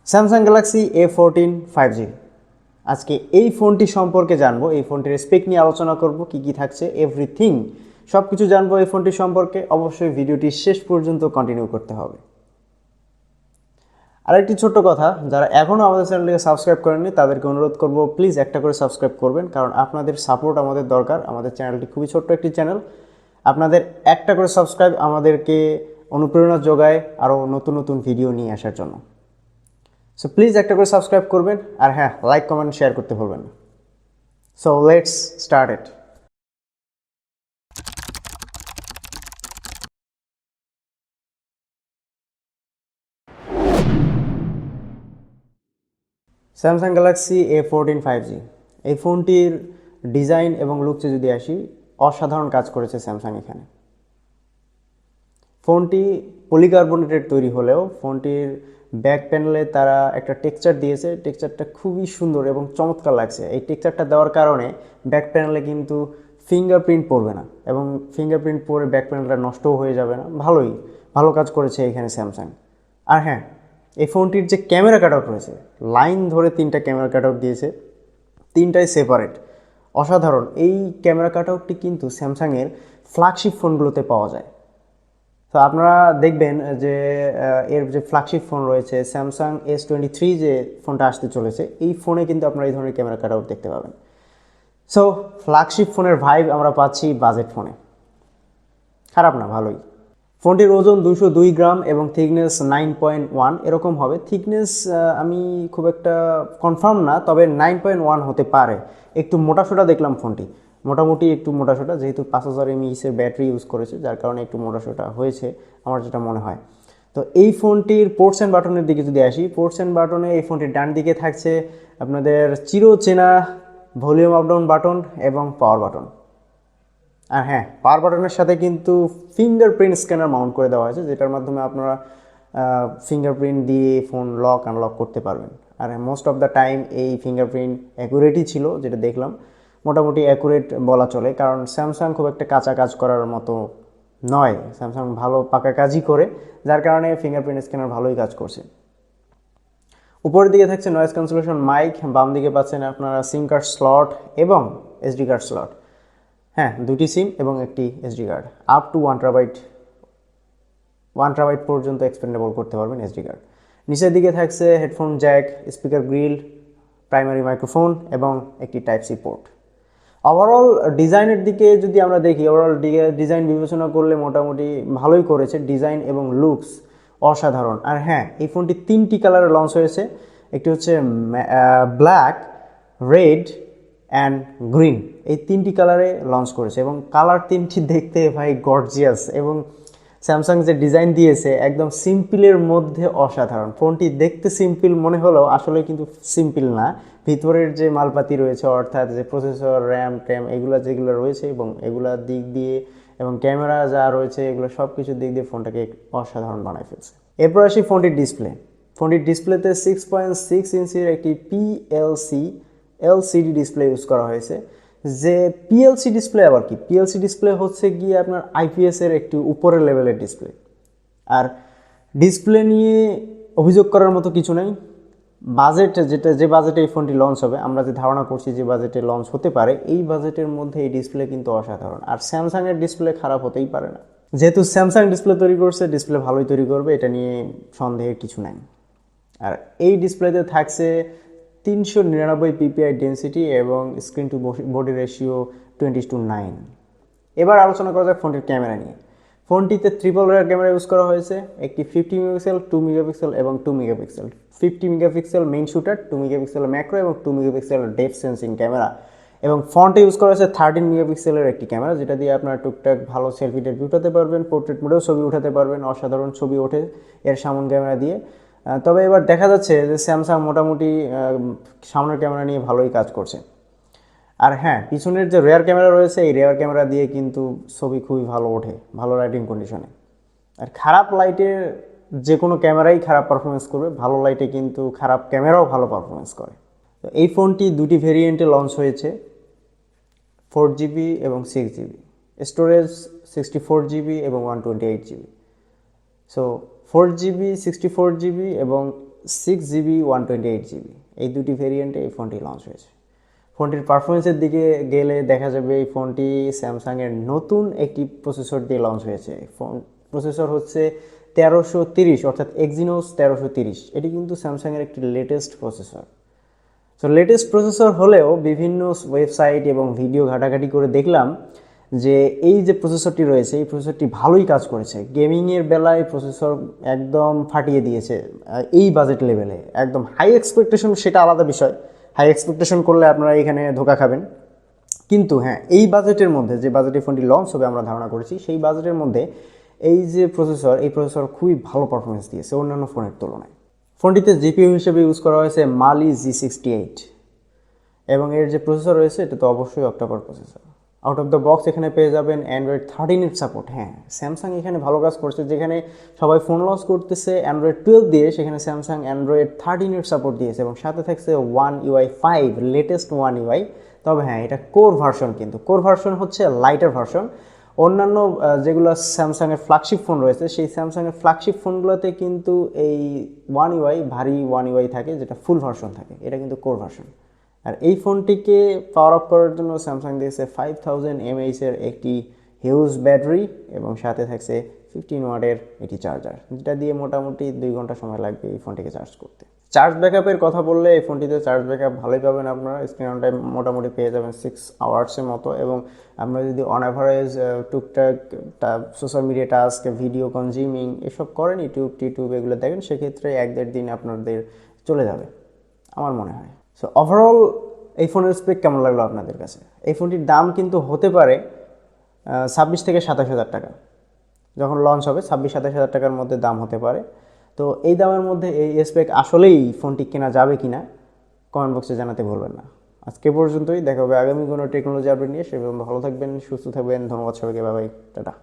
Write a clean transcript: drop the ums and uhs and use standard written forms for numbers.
Samsung Galaxy A14 5G। আজকে এই ফোনটি সম্পর্কে জানবো, এই ফোনটির স্পেক নিয়ে আলোচনা করব, কি কি থাকছে এভরিথিং সব কিছু জানবো এই ফোনটি সম্পর্কে। অবশ্যই ভিডিওটি শেষ পর্যন্ত কন্টিনিউ করতে হবে। আরেকটি ছোট্ট কথা, যারা এখনও আমাদের চ্যানেলটিকে সাবস্ক্রাইব করেননি তাদেরকে অনুরোধ করব, প্লিজ একটা করে সাবস্ক্রাইব করবেন, কারণ আপনাদের সাপোর্ট আমাদের দরকার। আমাদের চ্যানেলটি খুবই ছোট্ট একটি চ্যানেল, আপনাদের একটা করে সাবস্ক্রাইব আমাদেরকে অনুপ্রেরণা যোগায় আরও নতুন নতুন ভিডিও নিয়ে আসার জন্য। সো প্লিজ একটা করে সাবস্ক্রাইব করবেন, আর হ্যাঁ, লাইক কমেন্ট শেয়ার করতে ভুলবেন না। So let's start it. Samsung Galaxy A14 5G, এই ফোনটির ডিজাইন এবং লুকসে যদি আসি, অসাধারণ কাজ করেছে স্যামসাং এখানে। ফোনটি পলিকার্বনেটেড তৈরি হলেও ফোনটির ব্যাক প্যানেলে তারা একটা টেক্সচার দিয়েছে, টেক্সচারটা খুবই সুন্দর এবং চমৎকার লাগছে। এই টেক্সচারটা দেওয়ার কারণে ব্যাক প্যানেলে কিন্তু ফিঙ্গারপ্রিন্ট পড়বে না, এবং ফিঙ্গারপ্রিন্ট পরে ব্যাক প্যানেলটা নষ্টও হয়ে যাবে না। ভালো কাজ করেছে এখানে স্যামসাং। আর হ্যাঁ, এই ফোনটির যে ক্যামেরা কাট আউট রয়েছে, লাইন ধরে 3টা ক্যামেরা কাট আউট দিয়েছে, 3টাই সেপারেট, অসাধারণ। এই ক্যামেরা কাট আউটটি কিন্তু স্যামসাংয়ের ফ্ল্যাগশিপ ফোনগুলোতে পাওয়া যায়। তো আপনারা দেখবেন যে এর যে ফ্ল্যাগশিপ ফোন রয়েছে স্যামসাং S23 যে ফোনটা আসতে চলেছে, এই ফোনে কিন্তু আপনারা এই ধরনের ক্যামেরা কাট আউট দেখতে পাবেন। সো ফ্ল্যাগশিপ ফোনের ভাইব আমরা পাচ্ছি বাজেট ফোনে। খারাপ না, ভালোই। ফোনটির ওজন 202 গ্রাম এবং থিকনেস 9.1 এরকম হবে। থিকনেস আমি খুব একটা কনফার্ম না, তবে 9.1 হতে পারে। একটু মোটাসোটা দেখলাম ফোনটি, মোটামুটি একটু মোটাসোটা, যেহেতু 5000 mAh ব্যাটারি ইউজ করেছে, যার কারণে একটু মোটাসোটা হয়েছে আমার যেটা মনে হয়। তো এই ফোনটির পোর্টস অ্যান্ড বাটনের দিকে যদি আসি, পোর্টস অ্যান্ড বাটনে এই ফোনটির ডান দিকে থাকছে আপনাদের চিরচেনা ভলিউম আপ ডাউন বাটন এবং পাওয়ার বাটন। আর হ্যাঁ, পাওয়ার বাটনের সাথে কিন্তু ফিঙ্গারপ্রিন্ট স্ক্যানার মাউন্ট করে দেওয়া হয়েছে, যেটার মাধ্যমে আপনারা ফিঙ্গারপ্রিন্ট দিয়ে ফোন লক আনলক করতে পারবেন। আর মোস্ট অফ দ্য টাইম এই ফিঙ্গারপ্রিন্ট অ্যাকুরেটই ছিল, যেটা দেখলাম মোটামুটি অ্যাকুরেট বলা চলে, কারণ স্যামসাং খুব একটা কাঁচা কাজ করার মতো নয়, স্যামসাং ভালো পাকা কাজই করে, যার কারণে ফিঙ্গারপ্রিন্ট স্ক্যানার ভালোই কাজ করছে। উপরের দিকে থাকছে নয়েজ ক্যান্সেলেশন মাইক, বাম দিকে পাচ্ছেন আপনারা সিম কার্ড স্লট এবং এসডি কার্ড স্লট। হ্যাঁ, 2টি সিম এবং একটি SD card, up to 1 TB পর্যন্ত এক্সপেন্ডেবল করতে পারবেন এসডি কার্ড। নিচের দিকে থাকছে headphone Jack, speaker grill, primary microphone এবং একটি টাইপ সি পোর্ট। ওভারঅল ডিজাইনের দিকে যদি আমরা দেখি, ওভারঅল ডিজাইন বিবেচনা করলে মোটামুটি ভালোই করেছে, ডিজাইন এবং লুকস অসাধারণ। আর হ্যাঁ, এই ফোনটি 3টি কালারে লঞ্চ হয়েছে, একটি হচ্ছে ব্ল্যাক, রেড অ্যান্ড গ্রিন, এই 3টি কালারে লঞ্চ করেছে, এবং কালার 3টি দেখতে ভাই গর্জিয়াস, এবং স্যামসাং যে ডিজাইন দিয়েছে একদম সিম্পলের মধ্যে অসাধারণ। ফোনটি দেখতে সিম্পল মনে হলেও আসলে কিন্তু সিম্পল না, ভিতরের যে মালপাতি রয়েছে, অর্থাৎ যে প্রসেসর, র্যাম, ট্যাম, যেগুলো রয়েছে এবং এগুলোর দিক দিয়ে এবং ক্যামেরা যা রয়েছে, এগুলো সব কিছুর দিক দিয়ে ফোনটাকে অসাধারণ বানায় ফেলছে। এরপর আসি ফোনটির ডিসপ্লে। ফোনটির ডিসপ্লেতে 6.6 ইঞ্চির একটি এলসিডি ডিসপ্লে ইউজ করা হয়েছে। যে পিএলসি ডিসপ্লে আবার কি? পিএলসি ডিসপ্লে হচ্ছে গিয়ে আপনার আইপিএসের একটু উপরের লেভেলের ডিসপ্লে। আর ডিসপ্লে নিয়ে অভিযোগ করার মতো কিছু নাই। বাজেট যে বাজেটে এই ফোনটি লঞ্চ হবে, আমরা যে ধারণা করছি যে বাজেটে লঞ্চ হতে পারে, এই বাজেটের মধ্যে এই ডিসপ্লে কিন্তু অসাধারণ। আর স্যামসাংয়ের ডিসপ্লে খারাপ হতেই পারে না, যেহেতু স্যামসাং ডিসপ্লে তৈরি করছে, ডিসপ্লে ভালোই তৈরি করবে, এটা নিয়ে সন্দেহের কিছু নাই। আর এই ডিসপ্লেতে থাকছে 399 PPI ডেন্সিটি এবং স্ক্রিন টু বডি রেশিও 20:9। এবার আলোচনা করা যাক ফোনটির ক্যামেরা নিয়ে। ফোনটিতে ট্রিপল রেয়ার ক্যামেরা ইউজ করা হয়েছে, একটি 50 মেগাপিক্সেল, 2 মেগাপিক্সেল এবং 2 megapixel. 50 megapixel main shooter, 2 megapixel macro এবং 2 মেগাপিক্সেল ডেপথ সেন্সিং ক্যামেরা। এবং ফ্রন্টে ইউজ করা হয়েছে 13 মেগাপিক্সেলের একটি ক্যামেরা, যেটা দিয়ে আপনার টুকটাক ভালো সেলফি টেলফি উঠাতে পারবেন, পোর্ট্রেট মোডেও ছবি উঠাতে পারবেন, অসাধারণ ছবি ওঠে এর সামন ক্যামেরা দিয়ে। তবে এবার দেখা যাচ্ছে যে স্যামসাং মোটামুটি সামনের ক্যামেরা নিয়ে ভালোই কাজ করছে। আর হ্যাঁ, পিছনের যে রেয়ার ক্যামেরা রয়েছে, এই রেয়ার ক্যামেরা দিয়ে কিন্তু ছবি খুবই ভালো ওঠে, ভালো লাইটিং কন্ডিশনে। আর খারাপ লাইটে যে কোনো ক্যামেরাই খারাপ পারফরমেন্স করবে, ভালো লাইটে কিন্তু খারাপ ক্যামেরাও ভালো পারফরমেন্স করে। তো এই ফোনটি 2টি ভেরিয়েন্টে লঞ্চ হয়েছে, 4GB এবং 6GB, স্টোরেজ 64GB এবং 128GB। সো 4GB, 64GB এবং 6 GB 128 GB, এই দুটি ভেরিয়েন্টে এই ফোনটি লঞ্চ হয়েছে। ফোনটির পারফরমেন্সের দিকে গেলে দেখা যাবে এই ফোনটি স্যামসাংয়ের নতুন একটি প্রসেসর দিয়ে লঞ্চ হয়েছে। ফোন প্রসেসর হচ্ছে 1330, অর্থাৎ এক্সিনোস 1330। এটি কিন্তু স্যামসাংয়ের একটি latest processor. So latest processor হলেও বিভিন্ন ওয়েবসাইট এবং ভিডিও ঘাটাঘাটি করে দেখলাম যে এই যে প্রসেসরটি রয়েছে এই প্রসেসরটি ভালোই কাজ করেছে। গেমিংয়ের বেলায় প্রসেসর একদম ফাটিয়ে দিয়েছে। এই বাজেট লেভেলে একদম হাই এক্সপেকটেশন সেটা আলাদা বিষয়, হাই এক্সপেকটেশন করলে আপনারা এখানে ধোকা খাবেন। কিন্তু হ্যাঁ, এই বাজেটের মধ্যে যে বাজেটে ফোনটি লঞ্চ হবে আমরা ধারণা করেছি, সেই বাজেটের মধ্যে এই যে প্রসেসর, এই প্রসেসর খুবই ভালো পারফরমেন্স দিয়েছে অন্যান্য ফোনের তুলনায়। ফোনটিতে জিপিইউ হিসেবে ইউজ করা হয়েছে মালি G68 এবং এর যে প্রসেসর রয়েছে এটা তো অবশ্যই octacore processor. Out of the box এখানে পেয়ে যাবেন Android 13 সাপোর্ট। হ্যাঁ, স্যামসাং এখানে ভালো কাজ করছে, যেখানে সবাই ফোন লঞ্চ করতেছে Android 12 দিয়ে, সেখানে স্যামসাং Android 13 সাপোর্ট দিয়েছে এবং সাথে থাকছে One UI 5, latest One UI। তবে হ্যাঁ, এটা কোর ভার্সন, কিন্তু কোর ভার্সন হচ্ছে লাইটার ভার্সন। অন্যান্য যেগুলো স্যামসাংয়ের ফ্ল্যাগশিপ ফোন রয়েছে, সেই স্যামসাংয়ের ফ্ল্যাগশিপ ফোনগুলোতে কিন্তু এই One UI, ভারী One UI থাকে, যেটা ফুল ভার্সন থাকে। এটা কিন্তু কোর ভার্সন। আর এই ফোনটিকে পাওয়ার আপ করার জন্য স্যামসাং দিয়েছে 5000 mAh এর একটি হিউজ ব্যাটারি এবং সাথে থাকছে 15 ওয়াটের একটি চার্জার, যেটা দিয়ে মোটামুটি 2 ঘন্টা সময় লাগবে এই ফোনটিকে চার্জ করতে। চার্জ ব্যাকআপের কথা বললে এই ফোনটিতে চার্জ ব্যাকআপ ভালোই পাবেন আপনারা। স্ক্রিন অন টাইম মোটামুটি পেয়ে যাবেন 6 আওয়ার্সের মতো। এবং আমরা যদি অন অ্যাভারেজ টুকটাক social media task, video consuming এসব করেন, ইউটিউব এগুলো দেখেন, সেক্ষেত্রে 1-1.5 দিন আপনাদের চলে যাবে আমার মনে হয়। সো ওভারঅল এই ফোনের স্পেক কেমন লাগলো আপনাদের কাছে? এই ফোনটির দাম কিন্তু হতে পারে 26 থেকে 27 হাজার টাকা। যখন লঞ্চ হবে 26-27 হাজার টাকার মধ্যে দাম হতে পারে। তো এই দামের মধ্যে এই স্পেক আসলেই ফোনটি কেনা যাবে কিনা কমেন্ট বক্সে জানাতে ভুলবেন না। আজকে পর্যন্তই, দেখা হবে আগামী কোনো টেকনোলজি আপডেট নিয়ে। সে পর্যন্ত ভালো থাকবেন, সুস্থ থাকবেন। ধন্যবাদ সবাইকে, বাই বাই, টাটা।